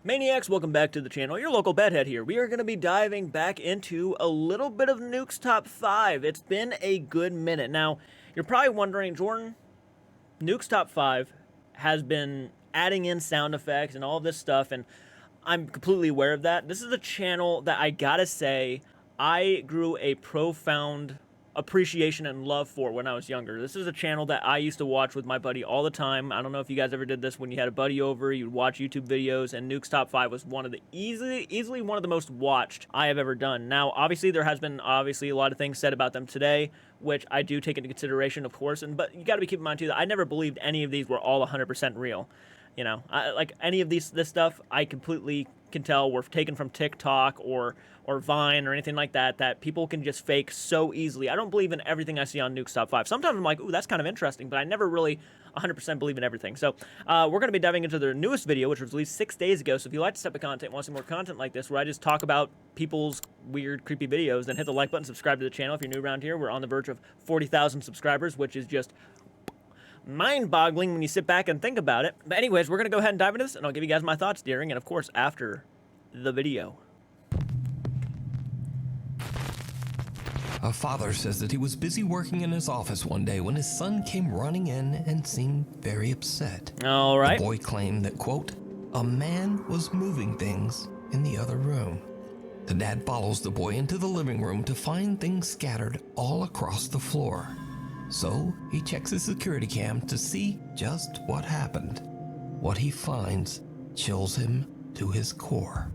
Maniacs, welcome back to the channel. Your local bedhead here. We are going to be diving back into a little bit of Nuke's Top 5. It's been a good minute. Now, you're probably wondering, Jordan, Nuke's Top 5 has been adding in sound effects and all of this stuff, and I'm completely aware of that. This is a channel that I gotta say, I grew a profound appreciation and love for when I was younger. This is a channel that I used to watch with my buddy all the time. I don't know if you guys ever did this when you had a buddy over, you'd watch YouTube videos, and Nuke's Top 5 was one of the easily one of the most watched I have ever done. Now, obviously, there has been a lot of things said about them today, which I do take into consideration, of course, but you gotta be keeping in mind too that I never believed any of these were all 100% real. You know, like any of this stuff, I completely can tell were taken from TikTok or Vine or anything like that, that people can just fake so easily. I don't believe in everything I see on Nuke's Top 5. Sometimes I'm like, ooh, that's kind of interesting, but I never really 100% believe in everything. So we're going to be diving into their newest video, which was released 6 days ago. So if you like this type of content and want to see more content like this, where I just talk about people's weird, creepy videos, then hit the like button, subscribe to the channel. If you're new around here, we're on the verge of 40,000 subscribers, which is just mind-boggling when you sit back and think about it. But anyways, we're going to go ahead and dive into this, and I'll give you guys my thoughts during and, of course, after the video. A father says that he was busy working in his office one day when his son came running in and seemed very upset. All right. The boy claimed that, quote, a man was moving things in the other room. The dad follows the boy into the living room to find things scattered all across the floor. So he checks his security cam to see just what happened. What he finds chills him to his core.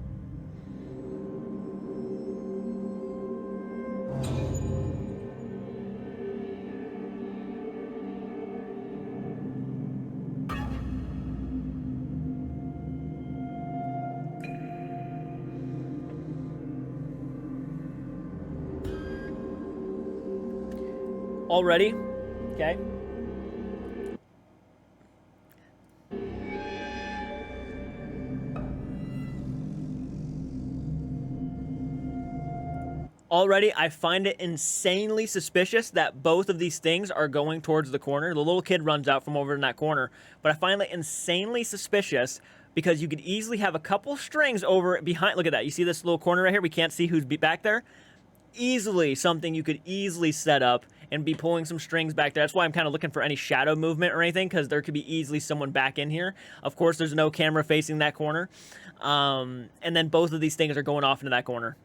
Already, okay. Already, I find it insanely suspicious that both of these things are going towards the corner. The little kid runs out from over in that corner, but I find it insanely suspicious because you could easily have a couple strings over behind. Look at that. You see this little corner right here? We can't see who's back there. Easily something you could easily set up and be pulling some strings back there. That's why I'm kind of looking for any shadow movement or anything, because there could be easily someone back in here. Of course, there's no camera facing that corner. And then both of these things are going off into that corner.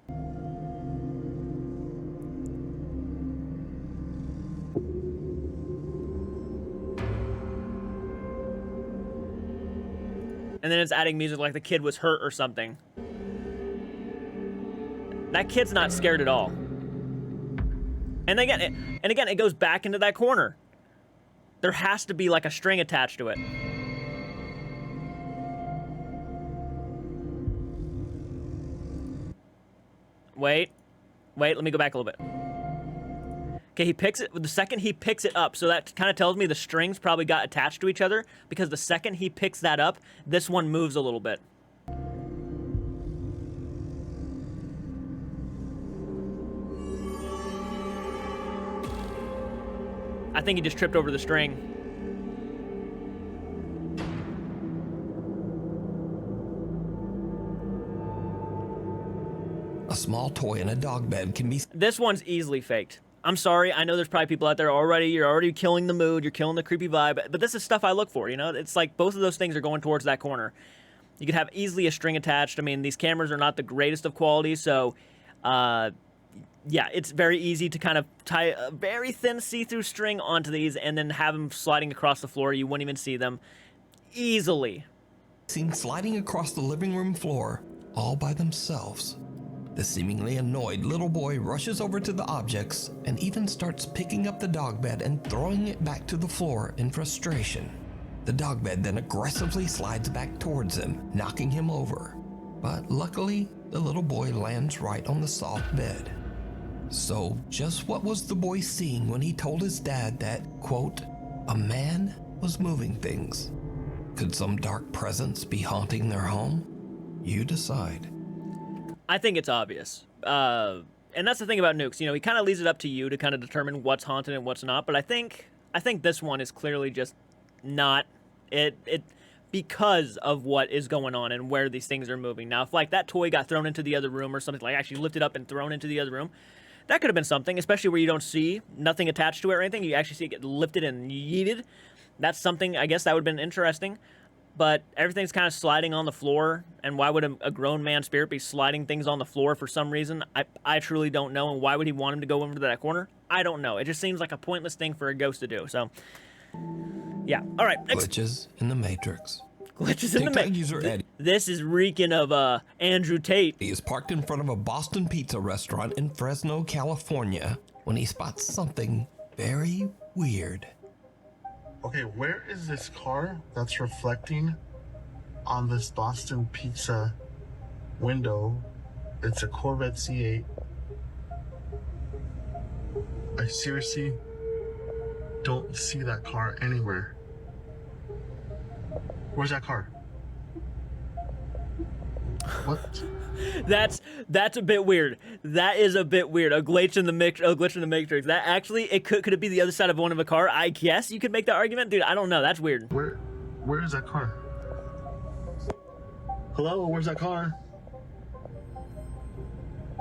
And then it's adding music like the kid was hurt or something. That kid's not scared at all. And again, it goes back into that corner. There has to be like a string attached to it. Wait, let me go back a little bit. Okay, he picks it, the second he picks it up, so that kind of tells me the strings probably got attached to each other, because the second he picks that up, this one moves a little bit. I think he just tripped over the string. A small toy in a dog bed can be... This one's easily faked. I'm sorry, I know there's probably people out there already, you're already killing the mood, you're killing the creepy vibe, but this is stuff I look for, you know? It's like both of those things are going towards that corner. You could have easily a string attached. I mean, these cameras are not the greatest of quality, so, yeah, it's very easy to kind of tie a very thin see-through string onto these and then have them sliding across the floor. You wouldn't even see them easily. Seen sliding across the living room floor all by themselves. The seemingly annoyed little boy rushes over to the objects and even starts picking up the dog bed and throwing it back to the floor in frustration. The dog bed then aggressively slides back towards him, knocking him over. But luckily, the little boy lands right on the soft bed. So, just what was the boy seeing when he told his dad that, quote, a man was moving things? Could some dark presence be haunting their home? You decide. I think it's obvious. And that's the thing about Nukes. You know, he kind of leaves it up to you to kind of determine what's haunted and what's not. But I think this one is clearly just not. It because of what is going on and where these things are moving. Now, if like that toy got thrown into the other room or something, like actually lifted up and thrown into the other room, that could have been something, especially where you don't see nothing attached to it or anything. You actually see it get lifted and yeeted. That's something, I guess that would have been interesting. But everything's kind of sliding on the floor, and why would a grown man spirit be sliding things on the floor for some reason? I truly don't know, and why would he want him to go over to that corner? I don't know. It just seems like a pointless thing for a ghost to do, so... Yeah, all right. Glitches in the Matrix. Glitches in the TikTok user Eddie. This is reeking of Andrew Tate. He is parked in front of a Boston pizza restaurant in Fresno, California, when he spots something very weird. Okay, where is this car that's reflecting on this Boston Pizza window? It's a Corvette C8. I seriously don't see that car anywhere. Where's that car? What? That's a bit weird. That is a bit weird. A glitch in the matrix. That actually, could it be the other side of one of a car? I guess you could make that argument, dude. I don't know. That's weird. Where is that car? Hello, where's that car?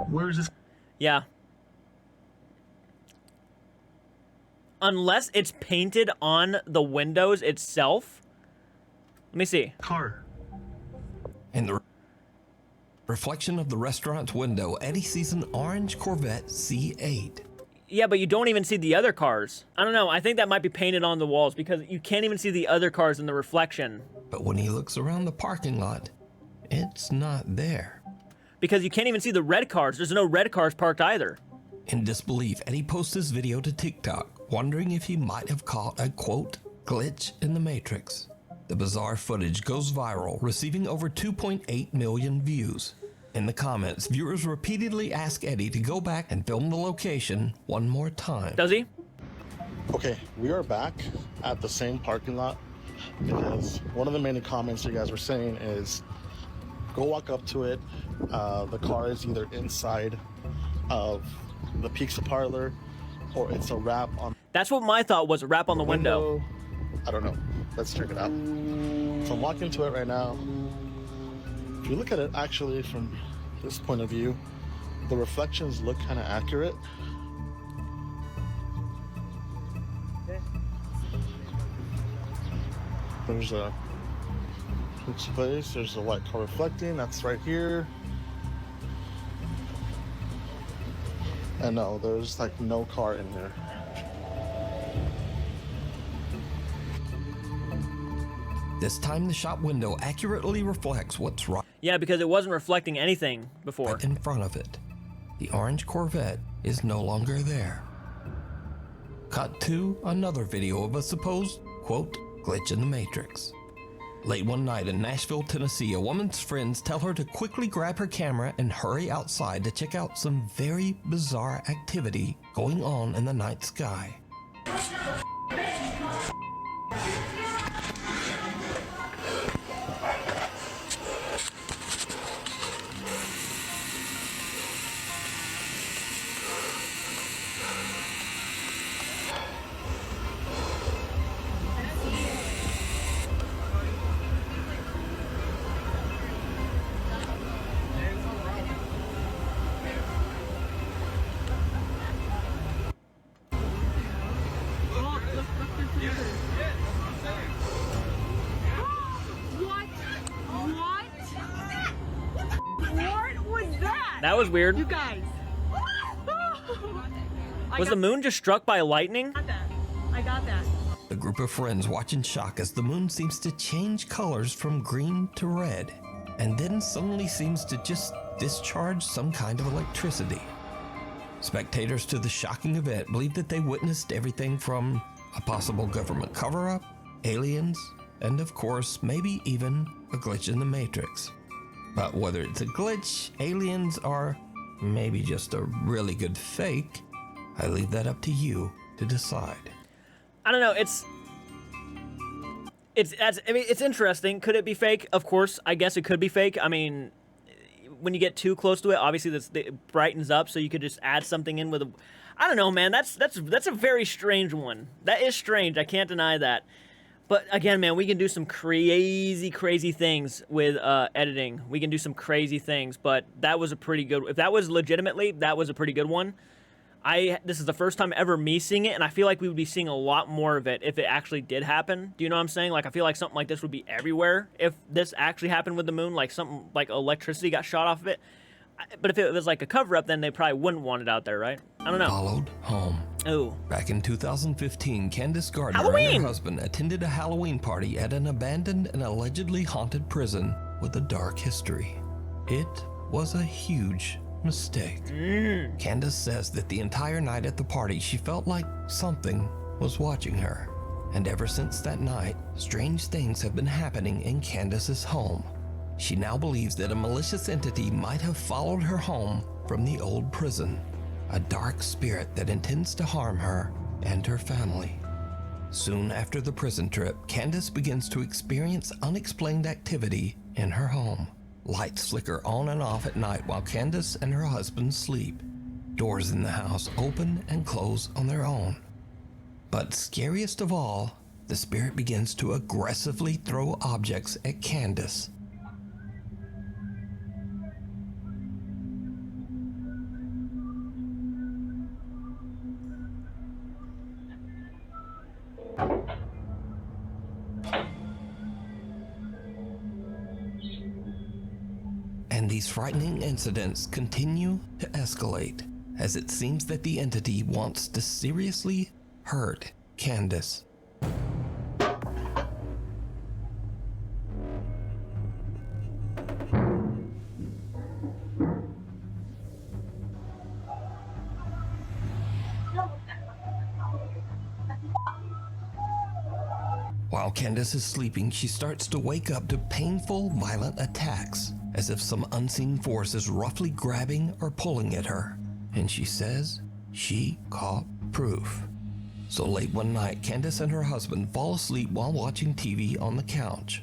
Where is this? Yeah. Unless it's painted on the windows itself. Let me see. Car. In the reflection of the restaurant's window, Eddie sees an orange Corvette C8. Yeah, but you don't even see the other cars. I don't know. I think that might be painted on the walls because you can't even see the other cars in the reflection. But when he looks around the parking lot, it's not there. Because you can't even see the red cars. There's no red cars parked either. In disbelief, Eddie posts this video to TikTok, wondering if he might have caught a, quote, glitch in the Matrix. The bizarre footage goes viral, receiving over 2.8 million views. In the comments, viewers repeatedly ask Eddie to go back and film the location one more time. Does he? Okay, we are back at the same parking lot because one of the many comments you guys were saying is go walk up to it. The car is either inside of the pizza parlor or it's a wrap on. That's what my thought was, a wrap on the window. I don't know. Let's check it out. So I'm walking to it right now. If you look at it actually from this point of view, the reflections look kind of accurate. There's a pizza place, there's a white car reflecting, that's right here. And no, there's like no car in there. This time the shop window accurately reflects what's right. Yeah, because it wasn't reflecting anything before. Right in front of it. The orange Corvette is no longer there. Cut to another video of a supposed, quote, glitch in the Matrix. Late one night in Nashville, Tennessee, a woman's friends tell her to quickly grab her camera and hurry outside to check out some very bizarre activity going on in the night sky. That was weird. You guys. Was the moon just struck by lightning? I got that. The group of friends watch in shock as the moon seems to change colors from green to red, and then suddenly seems to just discharge some kind of electricity. Spectators to the shocking event believe that they witnessed everything from a possible government cover-up, aliens, and of course, maybe even a glitch in the Matrix. But whether it's a glitch, aliens, or maybe just a really good fake, I leave that up to you to decide. I don't know. It's interesting. Could it be fake? Of course, I guess it could be fake. I mean, when you get too close to it, obviously it brightens up, so you could just add something in with a. I don't know, man. That's a very strange one. That is strange. I can't deny that. But again, man, we can do some crazy, crazy things with editing. We can do some crazy things, but that was a pretty good. If that was legitimately, that was a pretty good one. This is the first time ever me seeing it, and I feel like we would be seeing a lot more of it if it actually did happen. Do you know what I'm saying? Like, I feel like something like this would be everywhere if this actually happened with the moon, like something like electricity got shot off of it. But if it was like a cover-up, then they probably wouldn't want it out there, right? I don't know. Followed home. Oh. Back in 2015, Candace Gardner and Halloween! her husband attended a Halloween party at an abandoned and allegedly haunted prison with a dark history. It was a huge mistake. Candace says that the entire night at the party, she felt like something was watching her. And ever since that night, strange things have been happening in Candace's home. She now believes that a malicious entity might have followed her home from the old prison, a dark spirit that intends to harm her and her family. Soon after the prison trip, Candace begins to experience unexplained activity in her home. Lights flicker on and off at night while Candace and her husband sleep. Doors in the house open and close on their own. But scariest of all, the spirit begins to aggressively throw objects at Candace. And these frightening incidents continue to escalate as it seems that the entity wants to seriously hurt Candace. While Candace is sleeping, she starts to wake up to painful, violent attacks, as if some unseen force is roughly grabbing or pulling at her. And she says she caught proof. So late one night, Candace and her husband fall asleep while watching TV on the couch.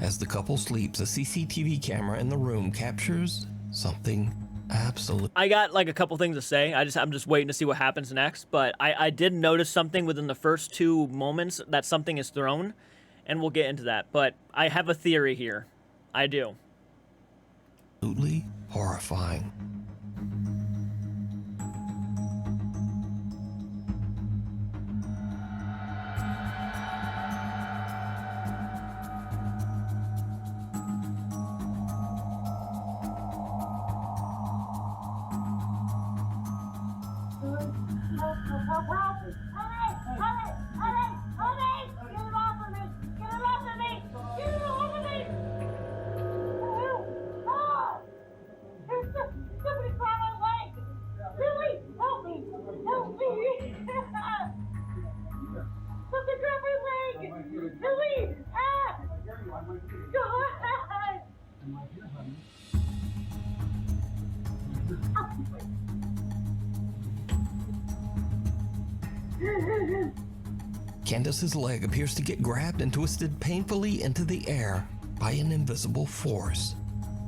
As the couple sleeps, a CCTV camera in the room captures something absolutely... I got like a couple things to say. I'm just waiting to see what happens next. But I did notice something within the first 2 moments that something is thrown, and we'll get into that. But I have a theory here. I do. Absolutely horrifying. Candace's leg appears to get grabbed and twisted painfully into the air by an invisible force.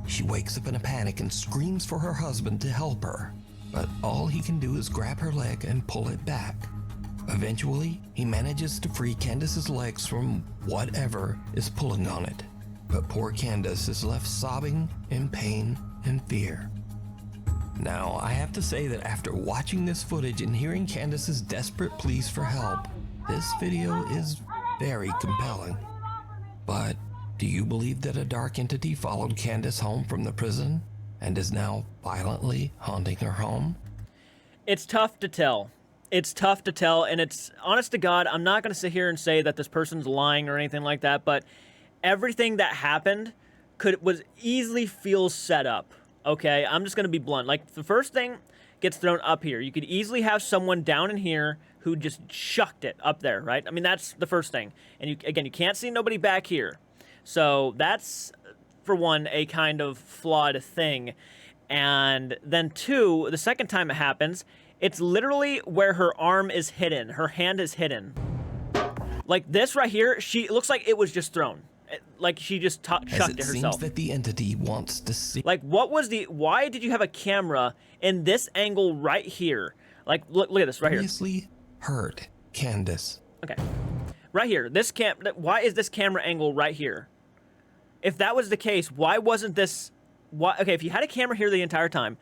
She wakes up in a panic and screams for her husband to help her, but all he can do is grab her leg and pull it back. Eventually, he manages to free Candace's legs from whatever is pulling on it, but poor Candace is left sobbing in pain and fear. Now, I have to say that after watching this footage and hearing Candace's desperate pleas for help, this video is very compelling. But do you believe that a dark entity followed Candace home from the prison and is now violently haunting her home? It's tough to tell. It's tough to tell, and it's honest to God, I'm not going to sit here and say that this person's lying or anything like that, but everything that happened was easily feel set up. Okay, I'm just going to be blunt. Like, the first thing gets thrown up here. You could easily have someone down in here who just chucked it up there, right? I mean, that's the first thing. And you can't see nobody back here. So that's, for one, a kind of flawed thing. And then 2, the second time it happens, it's literally where her arm is hidden. Her hand is hidden. Like this right here, it looks like it was just thrown. Like she just chucked it herself. As it seems that the entity wants to see. Like, why did you have a camera in this angle right here? Like, look at this right here. Seriously hurt Candace. Okay. right here. Why is this camera angle right here? If that was the case, why wasn't this... Okay, if you had a camera here the entire time,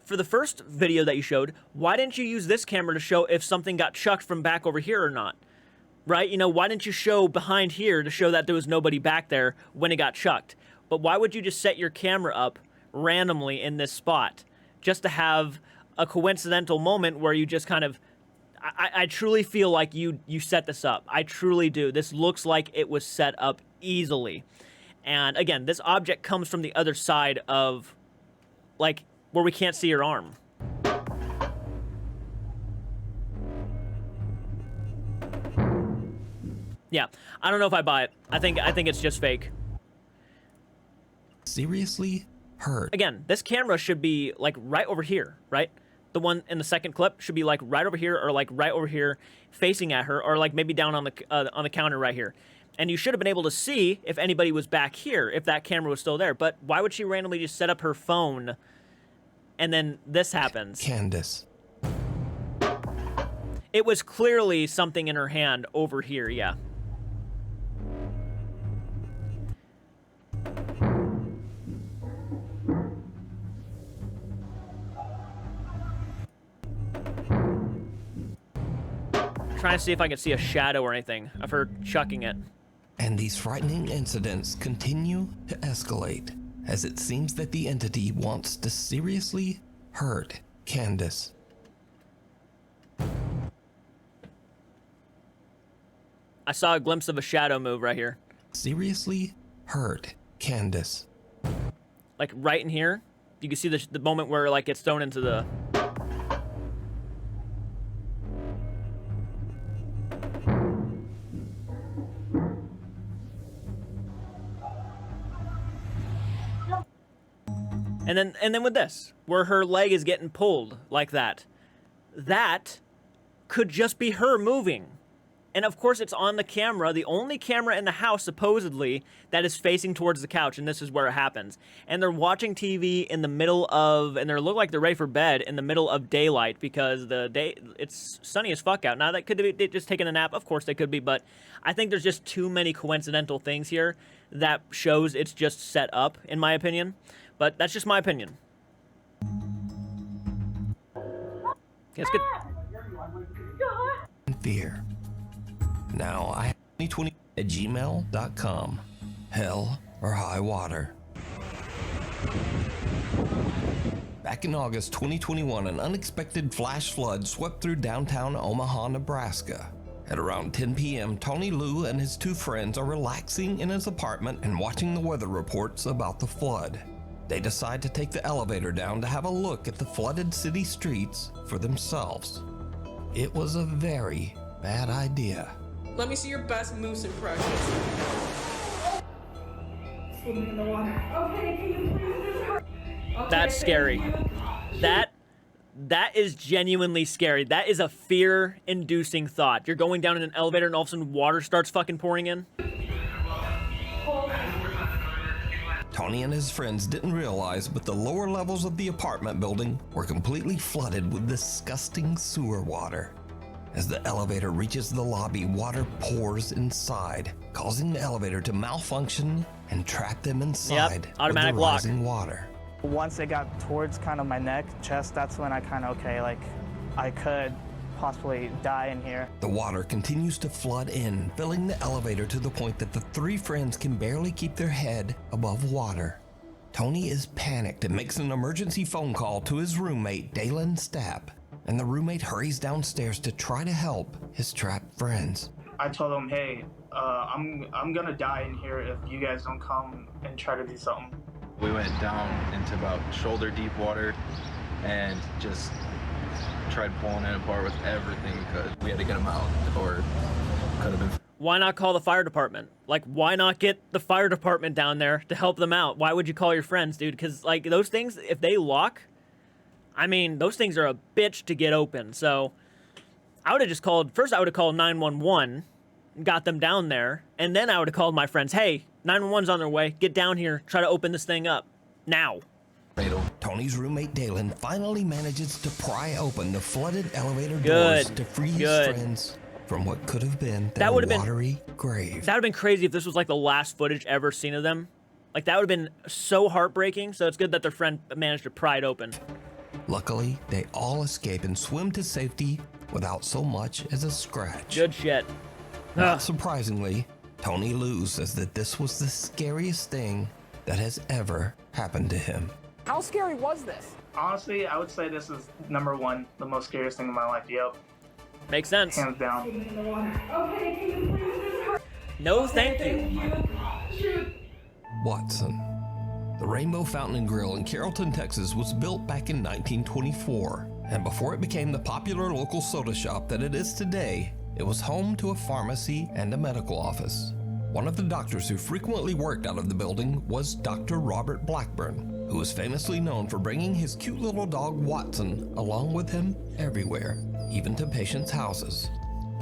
for the first video that you showed, why didn't you use this camera to show if something got chucked from back over here or not? Right? You know, why didn't you show behind here to show that there was nobody back there when it got chucked? But why would you just set your camera up randomly in this spot just to have a coincidental moment where you just kind of... I truly feel like you set this up. I truly do. This looks like it was set up easily. And again, this object comes from the other side of, like, where we can't see your arm. Yeah, I don't know if I buy it. I think it's just fake. Seriously hurt. Again, this camera should be like right over here, right? The one in the second clip should be like right over here, or like right over here, facing at her, or like maybe down on the counter right here. And you should have been able to see if anybody was back here, if that camera was still there. But why would she randomly just set up her phone, and then this happens? Candace. It was clearly something in her hand over here, yeah. Trying to see if I can see a shadow or anything of her chucking it. And these frightening incidents continue to escalate as it seems that the entity wants to seriously hurt Candace. I saw a glimpse of a shadow move right here. Seriously hurt Candace. Like right in here. You can see the moment where like it's thrown into the... And then with this, where her leg is getting pulled like that. That could just be her moving. And of course it's on the camera, the only camera in the house supposedly that is facing towards the couch, and this is where it happens. And they're watching TV in the middle of, and they look like they're ready for bed in the middle of daylight because it's sunny as fuck out. Now that could be they just taking a nap, of course they could be, but I think there's just too many coincidental things here that shows it's just set up, in my opinion. But that's just my opinion. Let's get... Fear. Now I have 2020 at gmail.com. Hell or high water. Back in August 2021, an unexpected flash flood swept through downtown Omaha, Nebraska. At around 10 p.m., Tony Liu and his two friends are relaxing in his apartment and watching the weather reports about the flood. They decide to take the elevator down to have a look at the flooded city streets for themselves. It was a very bad idea. Let me see your best moose impression. Swim me in the water. Okay, can you please just... Okay, That's scary. That is genuinely scary. That is a fear-inducing thought. You're going down in an elevator and all of a sudden water starts fucking pouring in. Tony and his friends didn't realize, but the lower levels of the apartment building were completely flooded with disgusting sewer water. As the elevator reaches the lobby, water pours inside, causing the elevator to malfunction and trap them inside automatic with the lock. rising water. Once it got towards kind of my neck, chest, that's when I kind of, okay, like I could possibly die in here. The water continues to flood in, filling the elevator to the point that the three friends can barely keep their head above water. Tony is panicked and makes an emergency phone call to his roommate, Dalen Stapp, and the roommate hurries downstairs to try to help his trapped friends. I told them, hey, I'm gonna die in here if you guys don't come and try to do something. We went down into about shoulder deep water and just tried pulling it apart with everything we could. We had to get them out, or could have been. Why not call the fire department? Like, why not get the fire department down there to help them out? Why would you call your friends, dude? Because, like, those things, if they lock, I mean, those things are a bitch to get open. So I would have just called, first I would have called 911, got them down there, and then I would have called my friends, hey, 911's on their way, get down here, try to open this thing up, now. Tony's roommate Dalen finally manages to pry open the flooded elevator doors to free his friends from what could have been That their would've been- watery grave. That would have been crazy if this was like the last footage ever seen of them. Like, that would have been so heartbreaking, so it's good that their friend managed to pry it open. Luckily, they all escape and swim to safety without so much as a scratch. Good shit. Not surprisingly, Tony Lou says that this was the scariest thing that has ever happened to him. How scary was this? Honestly, I would say this is number one, the most scariest thing in my life. Yep, Makes sense. hands down. In the water. Okay, can you please just hurry? No, thank you. Shoot. Watson. The Rainbow Fountain and Grill in Carrollton, Texas was built back in 1924, and before it became the popular local soda shop that it is today, it was home to a pharmacy and a medical office. One of the doctors who frequently worked out of the building was Dr. Robert Blackburn, who was famously known for bringing his cute little dog Watson along with him everywhere, even to patients' houses.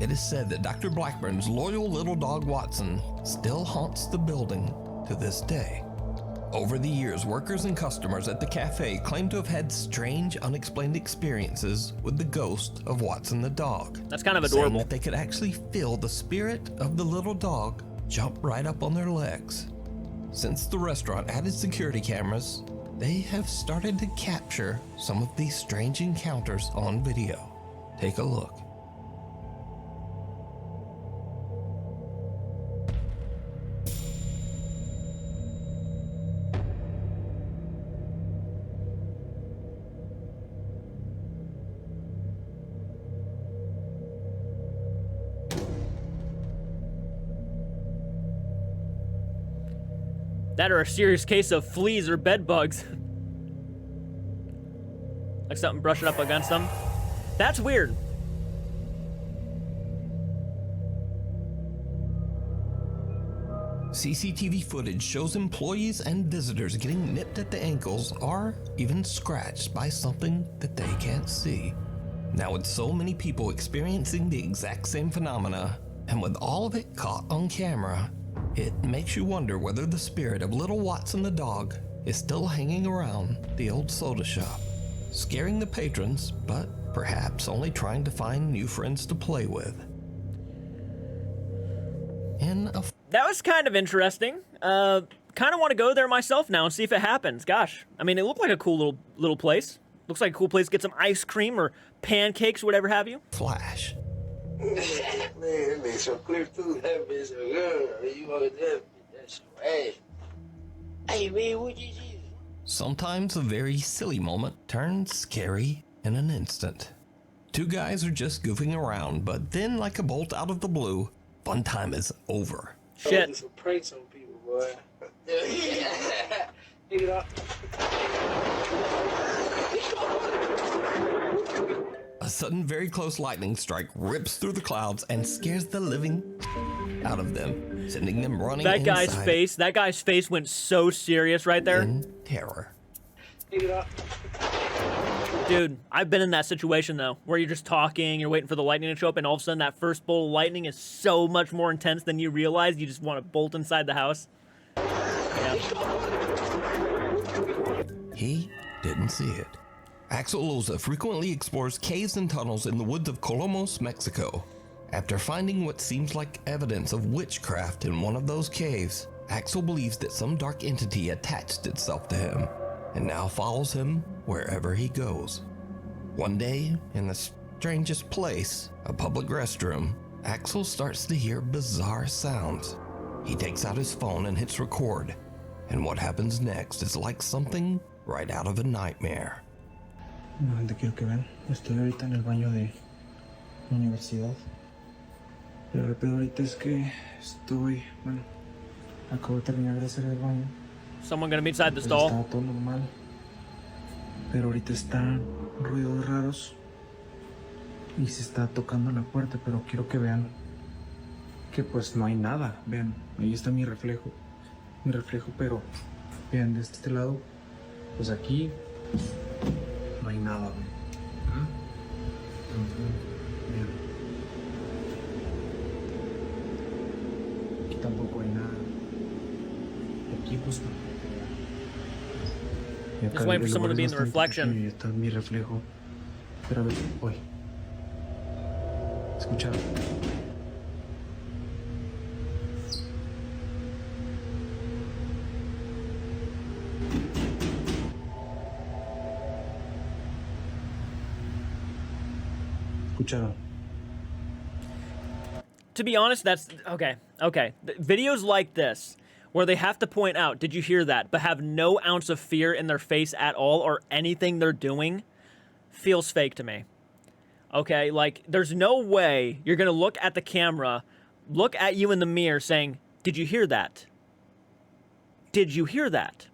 It is said that Dr. Blackburn's loyal little dog Watson still haunts the building to this day. Over the years, workers and customers at the cafe claim to have had strange, unexplained experiences with the ghost of Watson the dog. That's kind of saying adorable. that they could actually feel the spirit of the little dog jump right up on their legs. Since the restaurant added security cameras, they have started to capture some of these strange encounters on video. Take a look. That or a serious case of fleas or bed bugs. Like something brushing up against them. That's weird. CCTV footage shows employees and visitors getting nipped at the ankles or even scratched by something that they can't see. Now, with so many people experiencing the exact same phenomena, and with all of it caught on camera, it makes you wonder whether the spirit of little Watson the dog is still hanging around the old soda shop, scaring the patrons, but perhaps only trying to find new friends to play with. In a That was kind of interesting. Kind of want to go there myself now and see if it happens. Gosh, I mean, it looked like a cool little place. Looks like a cool place to get some ice cream or pancakes, whatever have you. flash, Man, that makes some clear food. That makes some good. You want that? That's right. Hey, man, what you do? sometimes a very silly moment turns scary in an instant. Two guys are just goofing around, but then, like a bolt out of the blue, fun time is over. Shit. Some pranks on people, boy. Pick it up. A sudden, very close lightning strike rips through the clouds and scares the living out of them, sending them running That inside guy's face went so serious right there. in terror. Pick it up. Dude, I've been in that situation though, where you're just talking, you're waiting for the lightning to show up, and all of a sudden that first bolt of lightning is so much more intense than you realize. You just want to bolt inside the house. Yeah. He didn't see it. Axel Loza frequently explores caves and tunnels in the woods of Colomos, Mexico. After finding what seems like evidence of witchcraft in one of those caves, Axel believes that some dark entity attached itself to him and now follows him wherever he goes. One day, in the strangest place, a public restroom, Axel starts to hear bizarre sounds. He takes out his phone and hits record, and what happens next is like something right out of a nightmare. No, gente, quiero que vean. Estoy ahorita en el baño de la universidad. Pero el pedo ahorita es que acabo de terminar de hacer el baño. Someone gonna be inside the Pues stall. estaba todo normal. Pero ahorita están ruidos raros. Y se está tocando la puerta, pero quiero que vean que pues no hay nada. Vean, ahí está mi reflejo. Pero vean de este lado, pues aquí no hay nada. ¿Ah? Vean. Aquí tampoco hay nada. Aquí pues no. Y acá Just waiting for el someone to lugar be in es the bastante reflection. pequeño y está mi reflejo. Pero a ver, voy. ¿Escucharon? escucharon. To be honest, that's okay. Okay, videos like this where they have to point out, "Did you hear that?" but have no ounce of fear in their face at all or anything they're doing, feels fake to me. Okay, like there's no way you're gonna look at the camera, look at you in the mirror, saying, "Did you hear that? Did you hear that?"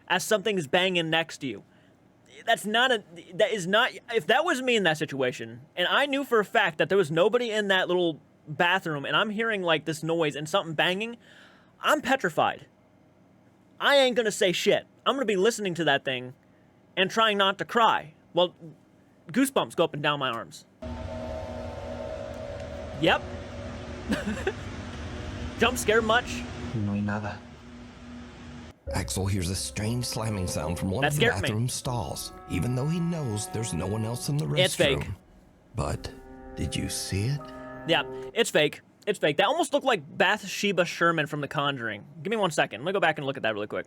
As something's banging next to you. That is not, if that was me in that situation, and I knew for a fact that there was nobody in that little bathroom, and I'm hearing like this noise and something banging, I'm petrified. I ain't gonna say shit. I'm gonna be listening to that thing and trying not to cry. Well, goosebumps go up and down my arms. Yep. Jump scare much? No hay nada. Axel hears a strange slamming sound from one of the bathroom stalls, even though he knows there's no one else in the restroom. It's fake. But did you see it? Yeah, it's fake. It's fake. That almost looked like Bathsheba Sherman from The Conjuring. Give me 1 second. Let me go back and look at that really quick.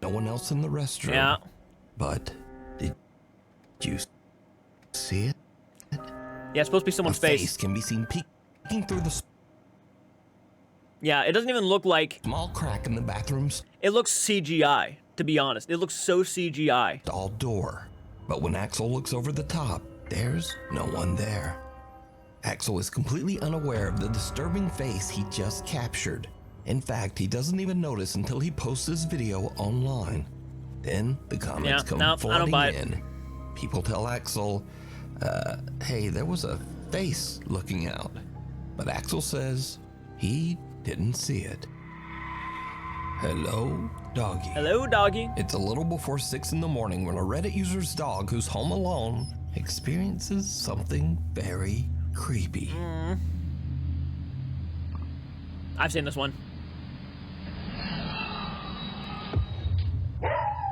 No one else in the restroom. Yeah. But did you see it? Yeah, it's supposed to be someone's a face can be seen peeking through the Yeah, it doesn't even look like small crack in the bathrooms. It looks CGI, to be honest. It looks so CGI. All door. But when Axel looks over the top, there's no one there. Axel is completely unaware of the disturbing face he just captured. In fact, he doesn't even notice until he posts this video online. Then the comments come flooding in. People tell Axel, hey, there was a face looking out. But Axel says he didn't see it. Hello, doggy. Hello, doggy. It's a little before 6 in the morning when a Reddit user's dog who's home alone experiences something very creepy. I've seen this one.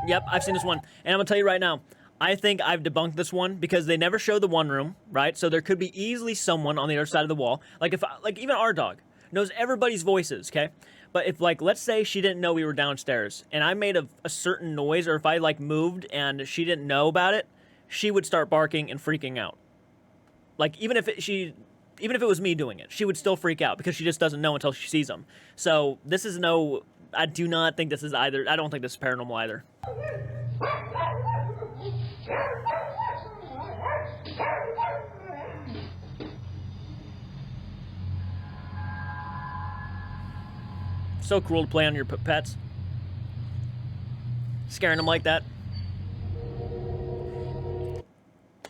Yep, I've seen this one. And I'm gonna tell you right now, I think I've debunked this one because they never show the one room, right? So there could be easily someone on the other side of the wall. Like even our dog knows everybody's voices, okay? But if let's say she didn't know we were downstairs and I made a certain noise, or if I moved and she didn't know about it, she would start barking and freaking out. Like even if it was me doing it, she would still freak out because she just doesn't know until she sees them. So this is I do not think this is either. I don't think this is paranormal either. So cruel to play on your pets. Scaring them like that.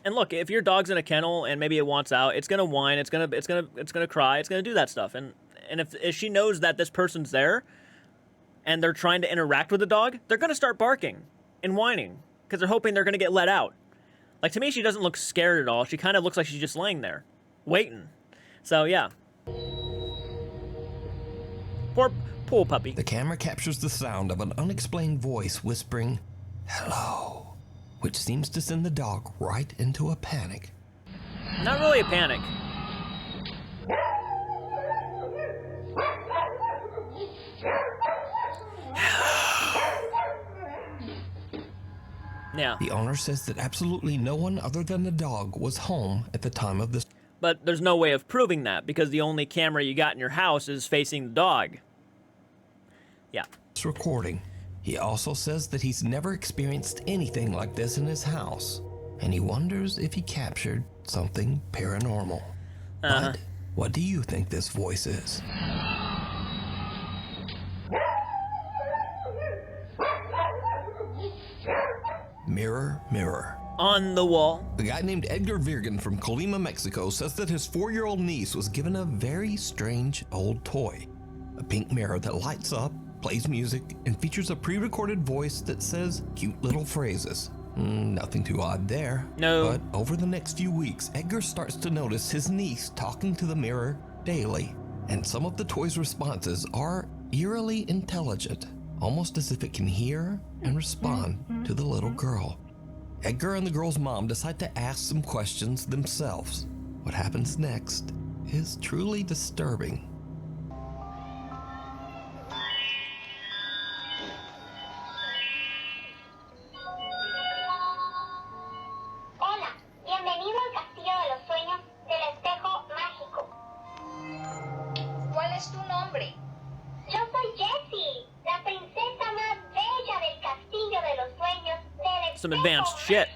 And look, if your dog's in a kennel and maybe it wants out, it's gonna whine, it's gonna cry, it's gonna do that stuff. And if she knows that this person's there and they're trying to interact with the dog, they're gonna start barking and whining because they're hoping they're gonna get let out. Like, to me, she doesn't look scared at all. She kind of looks like she's just laying there, waiting. So yeah. Poor puppy. The camera captures the sound of an unexplained voice whispering, "Hello," which seems to send the dog right into a panic. Not really a panic. Yeah. The owner says that absolutely no one other than the dog was home at the time of this. But there's no way of proving that because the only camera you got in your house is facing the dog. Yeah. Recording. He also says that he's never experienced anything like this in his house, and he wonders if he captured something paranormal. But what do you think this voice is? Mirror, mirror. On the wall. A guy named Edgar Virgen from Colima, Mexico says that his 4-year-old niece was given a very strange old toy. A pink mirror that lights up, plays music, and features a pre-recorded voice that says cute little phrases. Nothing too odd there. No. But over the next few weeks, Edgar starts to notice his niece talking to the mirror daily. And some of the toy's responses are eerily intelligent, almost as if it can hear and respond to the little girl. Edgar and the girl's mom decide to ask some questions themselves. What happens next is truly disturbing. some advanced shit.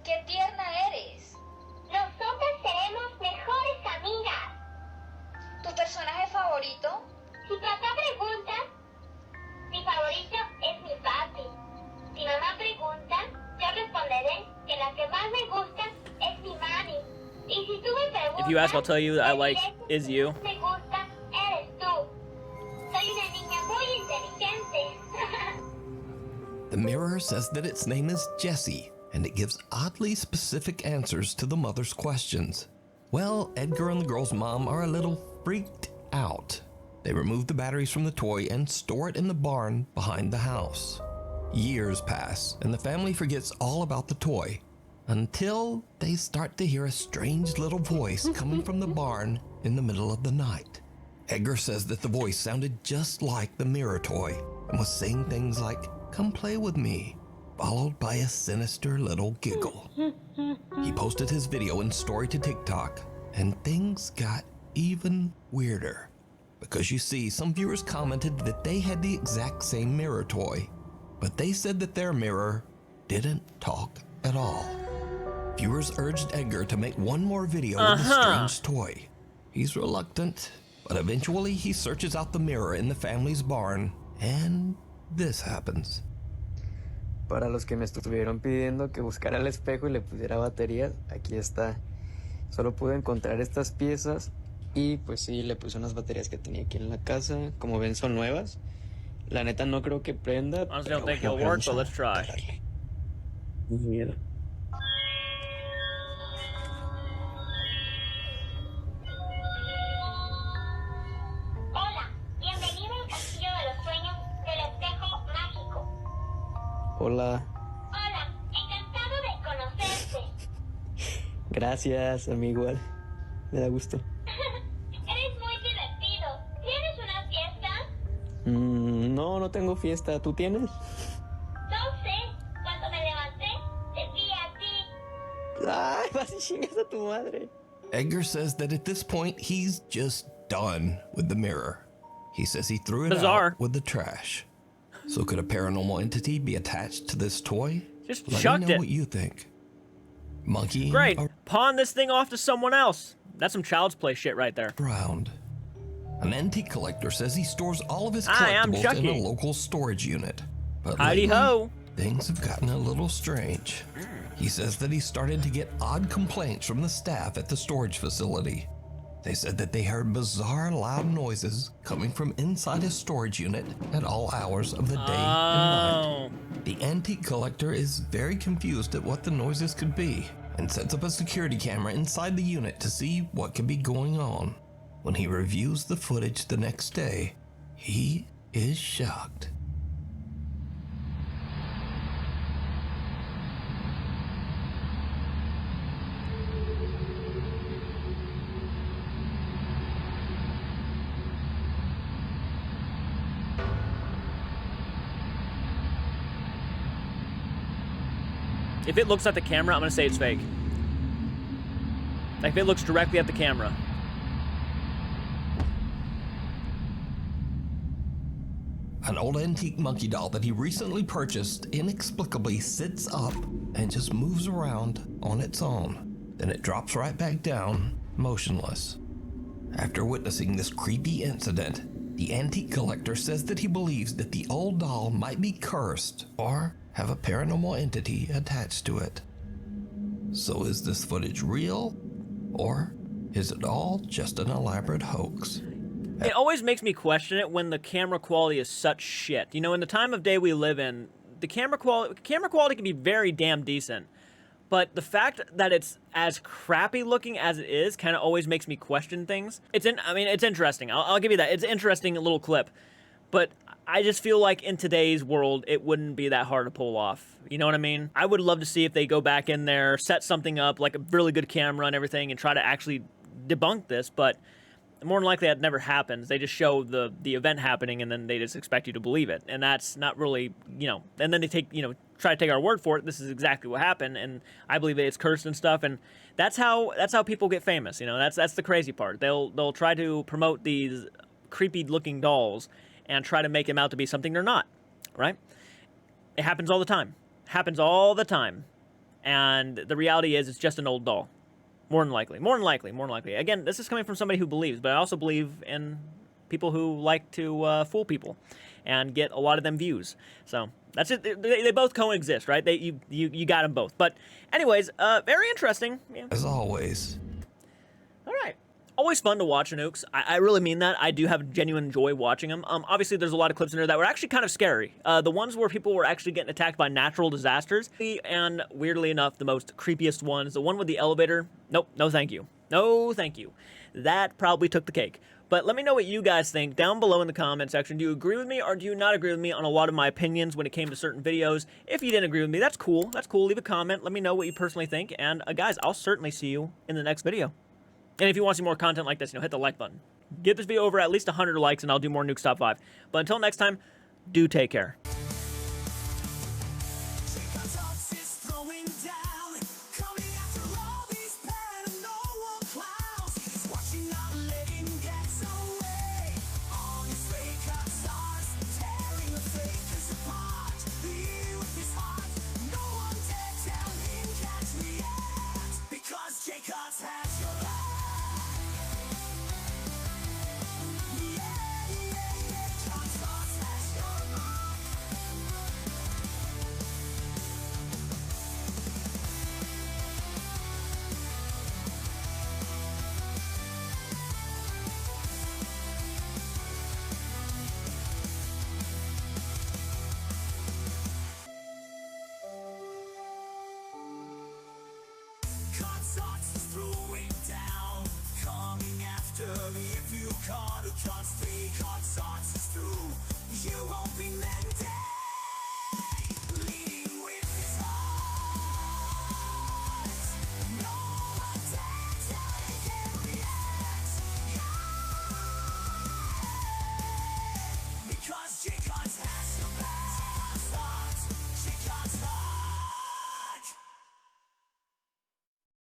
¡Qué tierna eres! Nosotras seremos mejores amigas. ¿Tu personaje favorito? Si papá pregunta, mi favorito es mi papi. Si mamá pregunta, yo responderé que la que más me gusta es mi mami. Y si tú me preguntas, If you ask, I'll tell you that I like Is You. me gusta eres tú. Soy una niña muy inteligente. The mirror says that its name is Jessie, and it gives oddly specific answers to the mother's questions. Well, Edgar and the girl's mom are a little freaked out. They remove the batteries from the toy and store it in the barn behind the house. Years pass, and the family forgets all about the toy, until they start to hear a strange little voice coming from the barn in the middle of the night. Edgar says that the voice sounded just like the mirror toy and was saying things like, "Come play with me," followed by a sinister little giggle. He posted his video and story to TikTok, and things got even weirder. Because you see, some viewers commented that they had the exact same mirror toy, but they said that their mirror didn't talk at all. Viewers urged Edgar to make one more video with the strange toy. He's reluctant, but eventually he searches out the mirror in the family's barn, and this happens. Para los que me estuvieron pidiendo que buscara el espejo y le pusiera baterías, aquí está. Solo pude encontrar estas piezas y pues sí, le puse unas baterías que tenía aquí en la casa. Como ven, son nuevas. La neta no creo que prenda. Honestly, don't think it'll work, but let's try. Miedo. Hola, bienvenido al castillo de los sueños del espejo mágico. Hola. Hola, encantado de conocerte. Gracias, a mí igual. Me da gusto. Eres muy divertido. ¿Tienes una fiesta? No, no tengo fiesta. ¿Tú tienes? No sé. Cuando me levanté, te vi a ti. Ay, vas y chingas a tu madre. Edgar says that at this point, he's just done with the mirror. He says he threw it Bizarre. out with the trash. So could a paranormal entity be attached to this toy? Just Let chucked me know it. what you think. Monkey Great. Pawn this thing off to someone else. That's some child's play shit right there. around. An antique collector says he stores all of his Hi, I'm collectibles in a Chucky. local storage unit. But Heidi lately, ho. things have gotten a little strange. He says that he started to get odd complaints from the staff at the storage facility. They said that they heard bizarre loud noises coming from inside his storage unit at all hours of the day and night. The antique collector is very confused at what the noises could be and sets up a security camera inside the unit to see what could be going on. When he reviews the footage the next day, he is shocked. If it looks at the camera, I'm gonna say it's fake. Like if it looks directly at the camera. An old antique monkey doll that he recently purchased inexplicably sits up and just moves around on its own. Then it drops right back down, motionless. After witnessing this creepy incident, the antique collector says that he believes that the old doll might be cursed or have a paranormal entity attached to it. So is this footage real, or is it all just an elaborate hoax? It always makes me question it when the camera quality is such shit. You know, in the time of day we live in, the camera quality can be very damn decent. But the fact that it's as crappy looking as it is kind of always makes me question things. It's interesting. I'll give you that. It's an interesting little clip. But I just feel like in today's world, it wouldn't be that hard to pull off. You know what I mean? I would love to see if they go back in there, set something up, like a really good camera and everything, and try to actually debunk this. But more than likely, that never happens. They just show the event happening, and then they just expect you to believe it. And that's not really, and then they try to take our word for it. This is exactly what happened, and I believe it's cursed and stuff. And that's how people get famous. That's the crazy part. They'll try to promote these creepy looking dolls and try to make them out to be something they're not, right? It happens all the time. happens all the time. And the reality is it's just an old doll. More than likely. More than likely. More than likely. Again, this is coming from somebody who believes, but I also believe in people who like to fool people and get a lot of them views. So that's it. They both coexist, right? You got them both. But anyways, very interesting. Yeah. As always. All right. Always fun to watch nukes. I really mean that. I do have genuine joy watching them. Obviously, there's a lot of clips in there that were actually kind of scary. The ones where people were actually getting attacked by natural disasters. And weirdly enough, the most creepiest ones, the one with the elevator, nope, no thank you. No thank you. That probably took the cake. But let me know what you guys think down below in the comment section. Do you agree with me or do you not agree with me on a lot of my opinions when it came to certain videos? If you didn't agree with me, that's cool. That's cool. Leave a comment. Let me know what you personally think. And guys, I'll certainly see you in the next video. And if you want to see more content like this, hit the like button. Get this video over at least 100 likes, and I'll do more Nukes Top 5. But until next time, do take care. If you can't stay, can't start through, you won't be let down.